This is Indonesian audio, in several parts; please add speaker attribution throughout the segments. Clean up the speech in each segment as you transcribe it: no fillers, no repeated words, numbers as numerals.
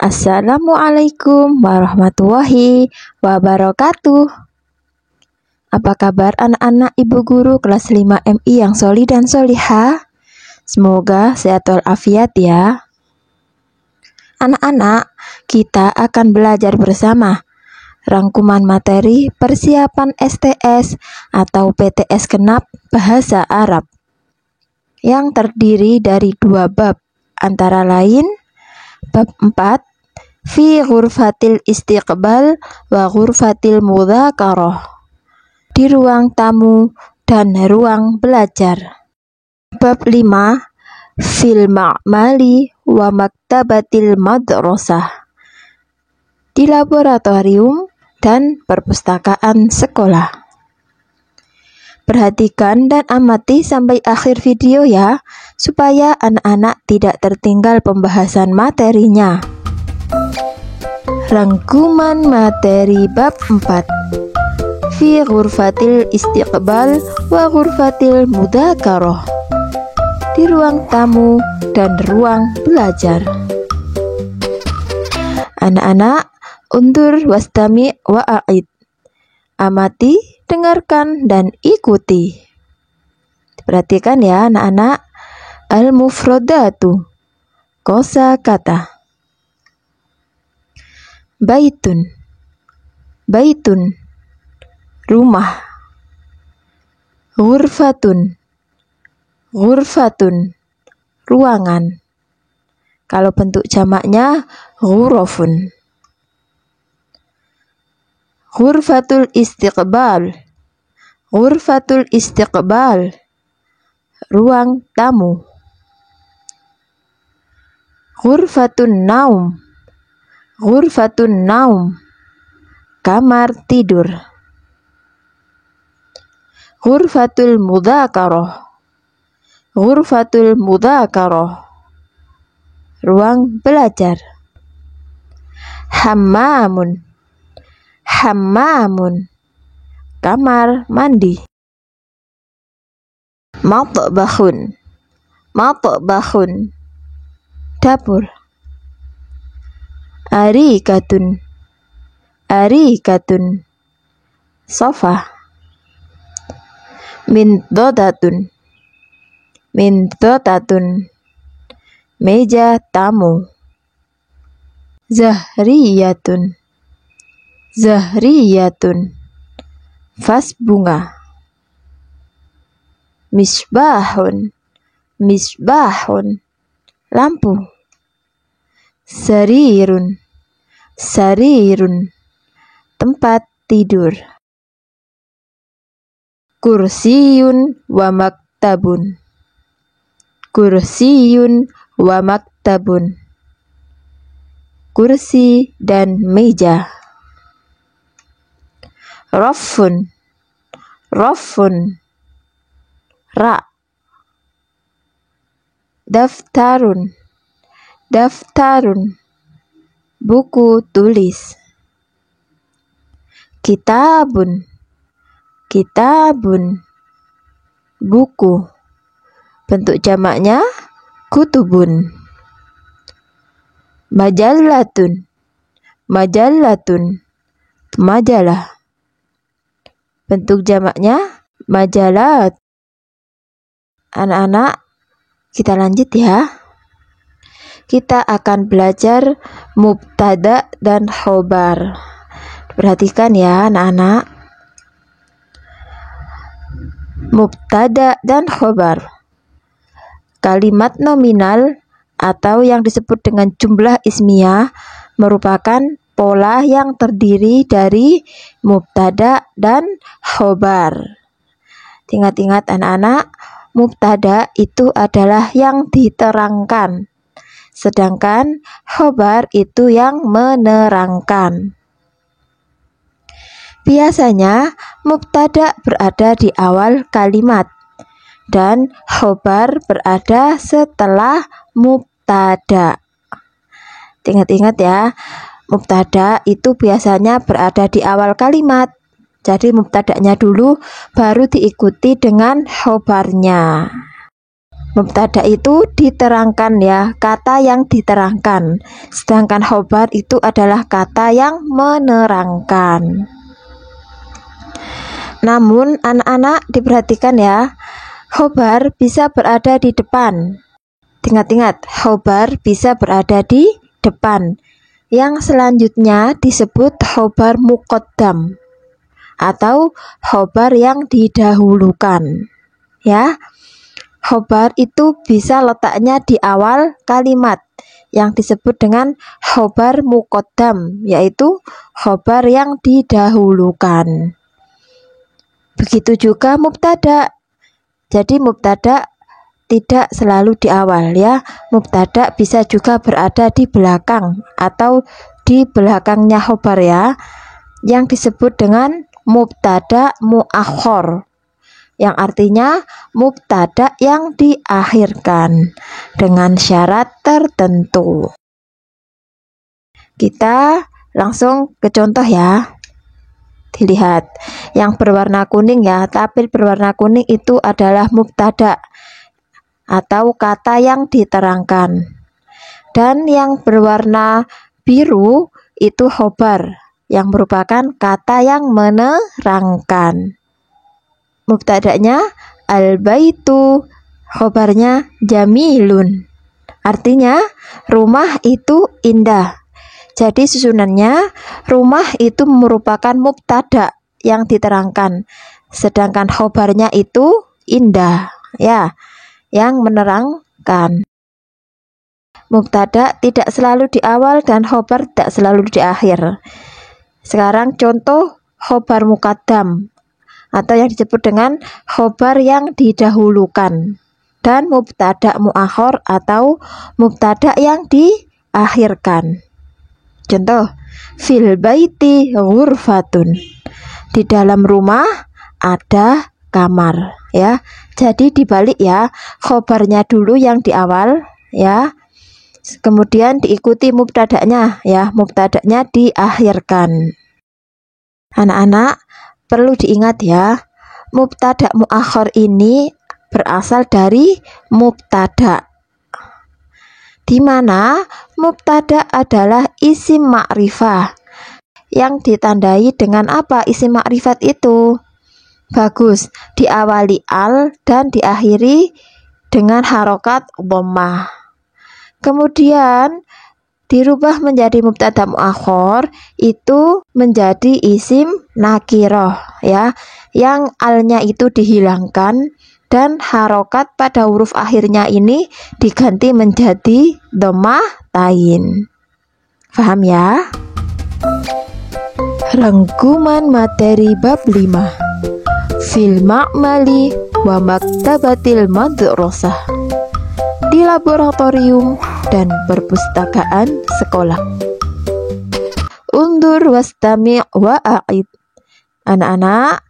Speaker 1: Assalamualaikum warahmatullahi wabarakatuh. Apa kabar anak-anak ibu guru kelas 5 MI yang soli dan solihah? Semoga sehat walafiat ya. Anak-anak, kita akan belajar bersama rangkuman materi persiapan STS atau PTS Genap Bahasa Arab yang terdiri dari 2 bab, antara lain bab 4 fi ghurfatil istiqbal wa ghurfatil mudzakarah, di ruang tamu dan ruang belajar. Bab 5 fil ma'mali wa maktabatil madrasah, di laboratorium dan perpustakaan sekolah. Perhatikan dan amati sampai akhir video ya, supaya anak-anak tidak tertinggal pembahasan materinya. Rangkuman materi bab 4 fi ghurfatil istiqbal wa ghurfatil mudzakarah, di ruang tamu dan ruang belajar. Anak-anak, undur wastami wa a'id. Amati, dengarkan, dan ikuti. Perhatikan ya anak-anak. Al-mufradatu, kosakata. Baitun, baitun, rumah. Ghurfatun, ghurfatun, ruangan. Kalau bentuk jamaknya ghurafun. Ghurfatul istiqbal, ghurfatul istiqbal, ruang tamu. Ghurfatun naum, ghurfatun naum, kamar tidur. Ghurfatul mudzakarah, ghurfatul mudzakarah, ruang belajar. Hammamun, hammamun, kamar mandi. Matbahun, matbahun, dapur. Arikatun, arikatun, sofa. Mindodatun, mindodatun, meja tamu. Zahriyatun, zahriyatun, vas bunga. Misbahun, misbahun, lampu. Sarirun, sarirun, tempat tidur. Kursiyun wa maktabun, kursiyun wa maktabun, kursi dan meja. Raffun, raffun, rak. Daftarun, daftarun, buku tulis. Kitabun, kitabun, buku. Bentuk jamaknya kutubun. Majallatun, majallatun, majalah. Bentuk jamaknya majalat. Anak-anak, kita lanjut ya. Kita akan belajar mubtada dan khobar. Perhatikan ya anak-anak. Mubtada dan khobar. Kalimat nominal atau yang disebut dengan jumlah ismiyah merupakan pola yang terdiri dari mubtada dan khobar. Ingat-ingat anak-anak, mubtada itu adalah yang diterangkan, sedangkan khobar itu yang menerangkan. Biasanya mubtada berada di awal kalimat dan khobar berada setelah mubtada. Ingat-ingat ya, mubtada itu biasanya berada di awal kalimat. Jadi mubtadanya dulu baru diikuti dengan khobarnya. Mubtada itu diterangkan ya, kata yang diterangkan. Sedangkan khobar itu adalah kata yang menerangkan. Namun anak-anak diperhatikan ya, khobar bisa berada di depan. Ingat-ingat, khobar bisa berada di depan. Yang selanjutnya disebut khobar muqaddam atau khobar yang didahulukan. Ya, khobar itu bisa letaknya di awal kalimat yang disebut dengan khobar muqaddam, yaitu khobar yang didahulukan. Begitu juga mubtada. Jadi mubtada tidak selalu di awal ya. Mubtada bisa juga berada di belakang atau di belakangnya khobar ya, yang disebut dengan mubtada muakhor, yang artinya mubtada yang diakhirkan dengan syarat tertentu. Kita langsung ke contoh ya. Dilihat yang berwarna kuning ya, tabel berwarna kuning itu adalah mubtada atau kata yang diterangkan, dan yang berwarna biru itu khobar yang merupakan kata yang menerangkan. Mubtadanya al-baitu, khobarnya jamilun, artinya rumah itu indah. Jadi susunannya rumah itu merupakan mubtada yang diterangkan, sedangkan khobarnya itu indah ya, yang menerangkan. Mubtada tidak selalu di awal dan khobar tidak selalu di akhir. Sekarang contoh khobar muqaddam atau yang disebut dengan khobar yang didahulukan, dan mubtada muakhor atau mubtada yang diakhirkan. Contoh, fil baiti ghurfatun, di dalam rumah ada kamar ya. Jadi dibalik ya, khobarnya dulu yang di awal ya, kemudian diikuti mubtadanya ya, mubtadanya diakhirkan. Anak-anak perlu diingat ya, mubtada muakhor ini berasal dari mubtada, di mana mubtada adalah isim ma'rifah yang ditandai dengan apa isim ma'rifat itu? Bagus, diawali al dan diakhiri dengan harokat dhammah. Kemudian dirubah menjadi mubtada muakhor, itu menjadi isim nakiroh ya, yang alnya itu dihilangkan dan harokat pada huruf akhirnya ini diganti menjadi dhammah tain. Paham ya? Rangkuman materi bab 5 fil ma'mali wa maktabatil madrasah, di laboratorium dan perpustakaan sekolah. Undur wastami' wa a'id. Anak-anak,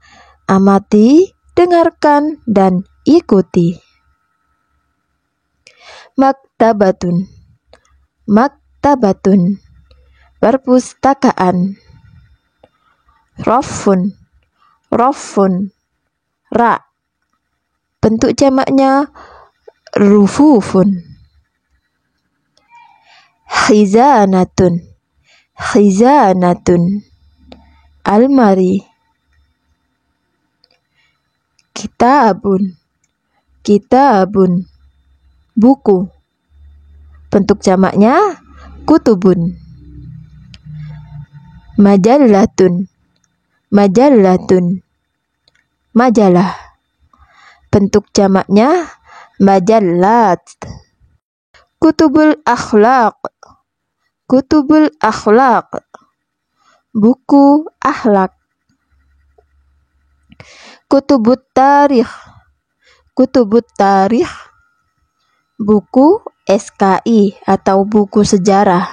Speaker 1: amati, dengarkan, dan ikuti. Maktabatun, maktabatun, perpustakaan. Rafun, rafun, ra, bentuk jamaknya rufufun. Khizanatun, khizanatun, almari. Kitabun, kitabun, buku, bentuk jamaknya kutubun. Majallatun, majallatun, majalah, bentuk jamaknya majallat. Kutubul akhlaq, kutubul akhlaq, buku akhlak. Kutubut tarikh, kutubut tarikh, buku SKI atau buku sejarah.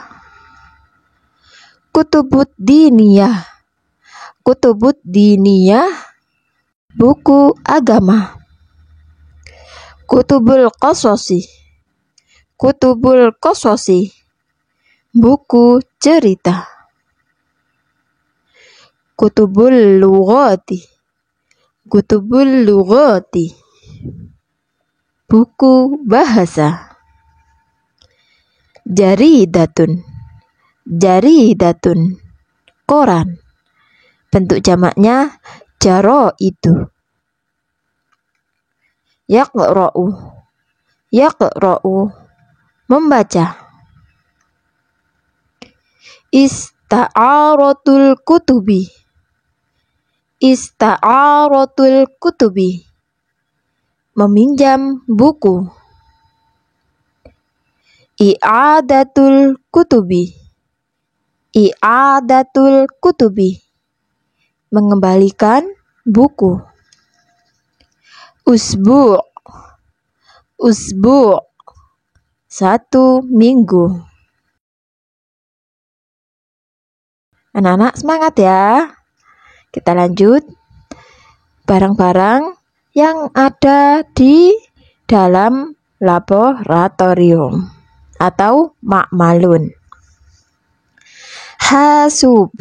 Speaker 1: Kutubut diniyah, kutubut diniyah, buku agama. Kutubul qasosi, kutubul qasosi, buku cerita. Kutubul lughati, kutubul lughati, buku bahasa. Jaridatun, jaridatun, koran. Bentuk jamaknya jaraidu. Yaqra'u, yaqra'u, membaca. Ista'aratul kutubi, ista'aratul kutubi, meminjam buku. I'adatul kutubi, i'adatul kutubi, mengembalikan buku. Usbu', usbu', 1 minggu. Anak-anak semangat ya. Kita lanjut barang-barang yang ada di dalam laboratorium atau makmalun. Hasub,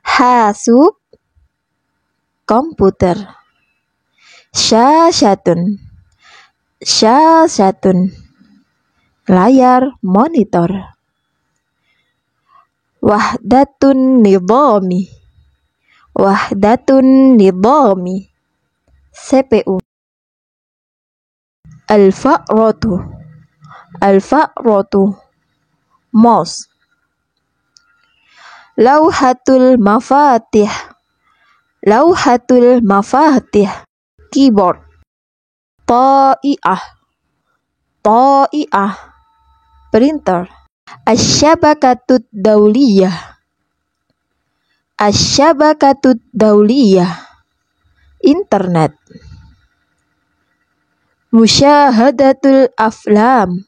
Speaker 1: hasub, komputer. Syashatun, syashatun, layar monitor. Wahdatun nidhami, wahdatun nidhami, CPU. Al-fa'ratu, al-fa'ratu, mouse. Lauhatul mafatih, lauhatul mafatih, keyboard. Ta'i'ah, ta'i'ah, printer. Asyabakatut dauliyah, asyabakatut dauliyah, internet. Musyahadatul aflam,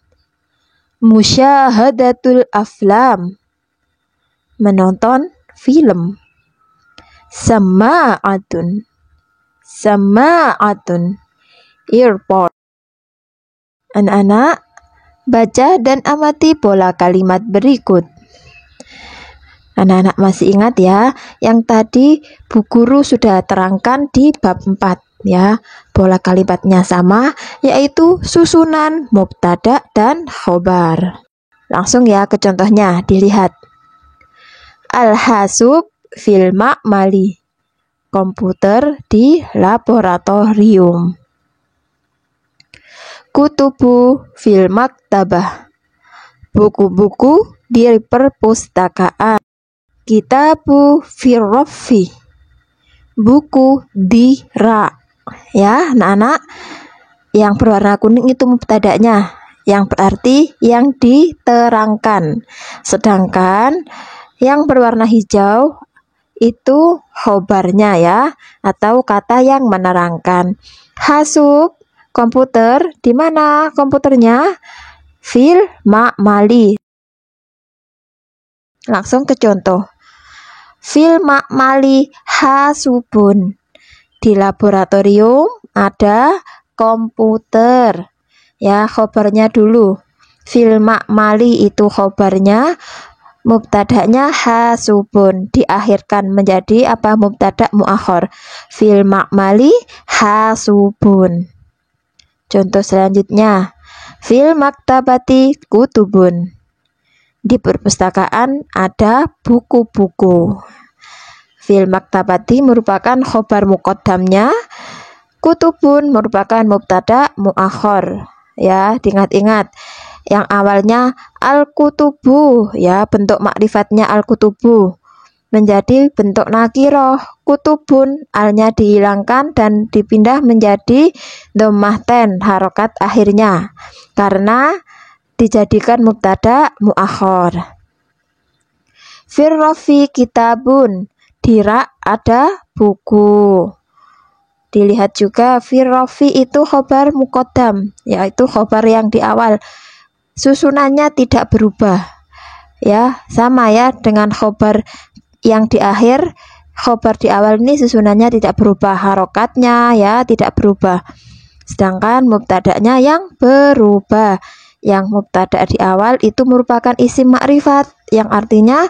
Speaker 1: musyahadatul aflam, menonton film. Sama'atun, sama'atun, earpod. Anak-anak, baca dan amati pola kalimat berikut. Anak-anak masih ingat ya, yang tadi Bu Guru sudah terangkan di bab 4 ya. Pola kalimatnya sama, yaitu susunan mubtada dan khobar. Langsung ya ke contohnya, dilihat. Al-hasub fil ma'mali, komputer di laboratorium. Kutubu fil maktabah, buku-buku di perpustakaan. Kitabu fil rafi, buku di rak. Ya, anak-anak, yang berwarna kuning itu mubtada'nya, yang berarti yang diterangkan. Sedangkan yang berwarna hijau itu khobarnya ya, atau kata yang menerangkan. Hasub, komputer, di mana komputernya? Fil ma'mali. Langsung ke contoh. Fil ma'mali hasubun. Di laboratorium ada komputer. Ya, khobarnya dulu. Fil ma'mali itu khobarnya, mubtada'nya hasubun, diakhirkan menjadi apa? Mubtada' muakhar. Fil ma'mali hasubun. Contoh selanjutnya, fil maktabati kutubun. Di perpustakaan ada buku-buku. Fil maktabati merupakan khobar muqaddamnya, kutubun merupakan mubtada' muakhar. Ya, diingat-ingat. Yang awalnya al-kutubu, ya, bentuk makrifatnya al-kutubu menjadi bentuk nakiroh. Kutubun, alnya dihilangkan dan dipindah menjadi dhammah ten, harokat akhirnya, karena dijadikan mubtada muakhar. Firrafi kitabun, di rak ada buku. Dilihat juga firrafi itu khobar muqaddam, yaitu khobar yang di awal. Susunannya tidak berubah. Ya, sama ya dengan khobar yang di akhir. Khobar di awal ini susunannya tidak berubah, harokatnya ya tidak berubah. Sedangkan mubtada'nya yang berubah. Yang mubtada' di awal itu merupakan isim makrifat, yang artinya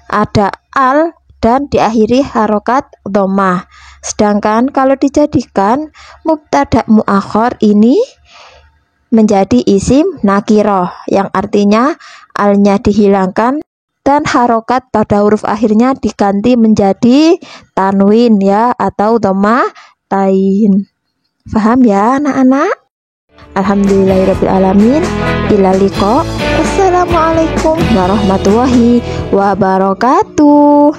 Speaker 1: ada al dan diakhiri harokat dhammah. Sedangkan kalau dijadikan mubtada' muakhar ini menjadi isim nakiroh yang artinya alnya dihilangkan dan harokat pada huruf akhirnya diganti menjadi tanwin ya atau dhamma tain. Paham ya anak-anak? Alhamdulillahirrabbilalamin. Ila liqa. Wassalamualaikum warahmatullahi wabarakatuh.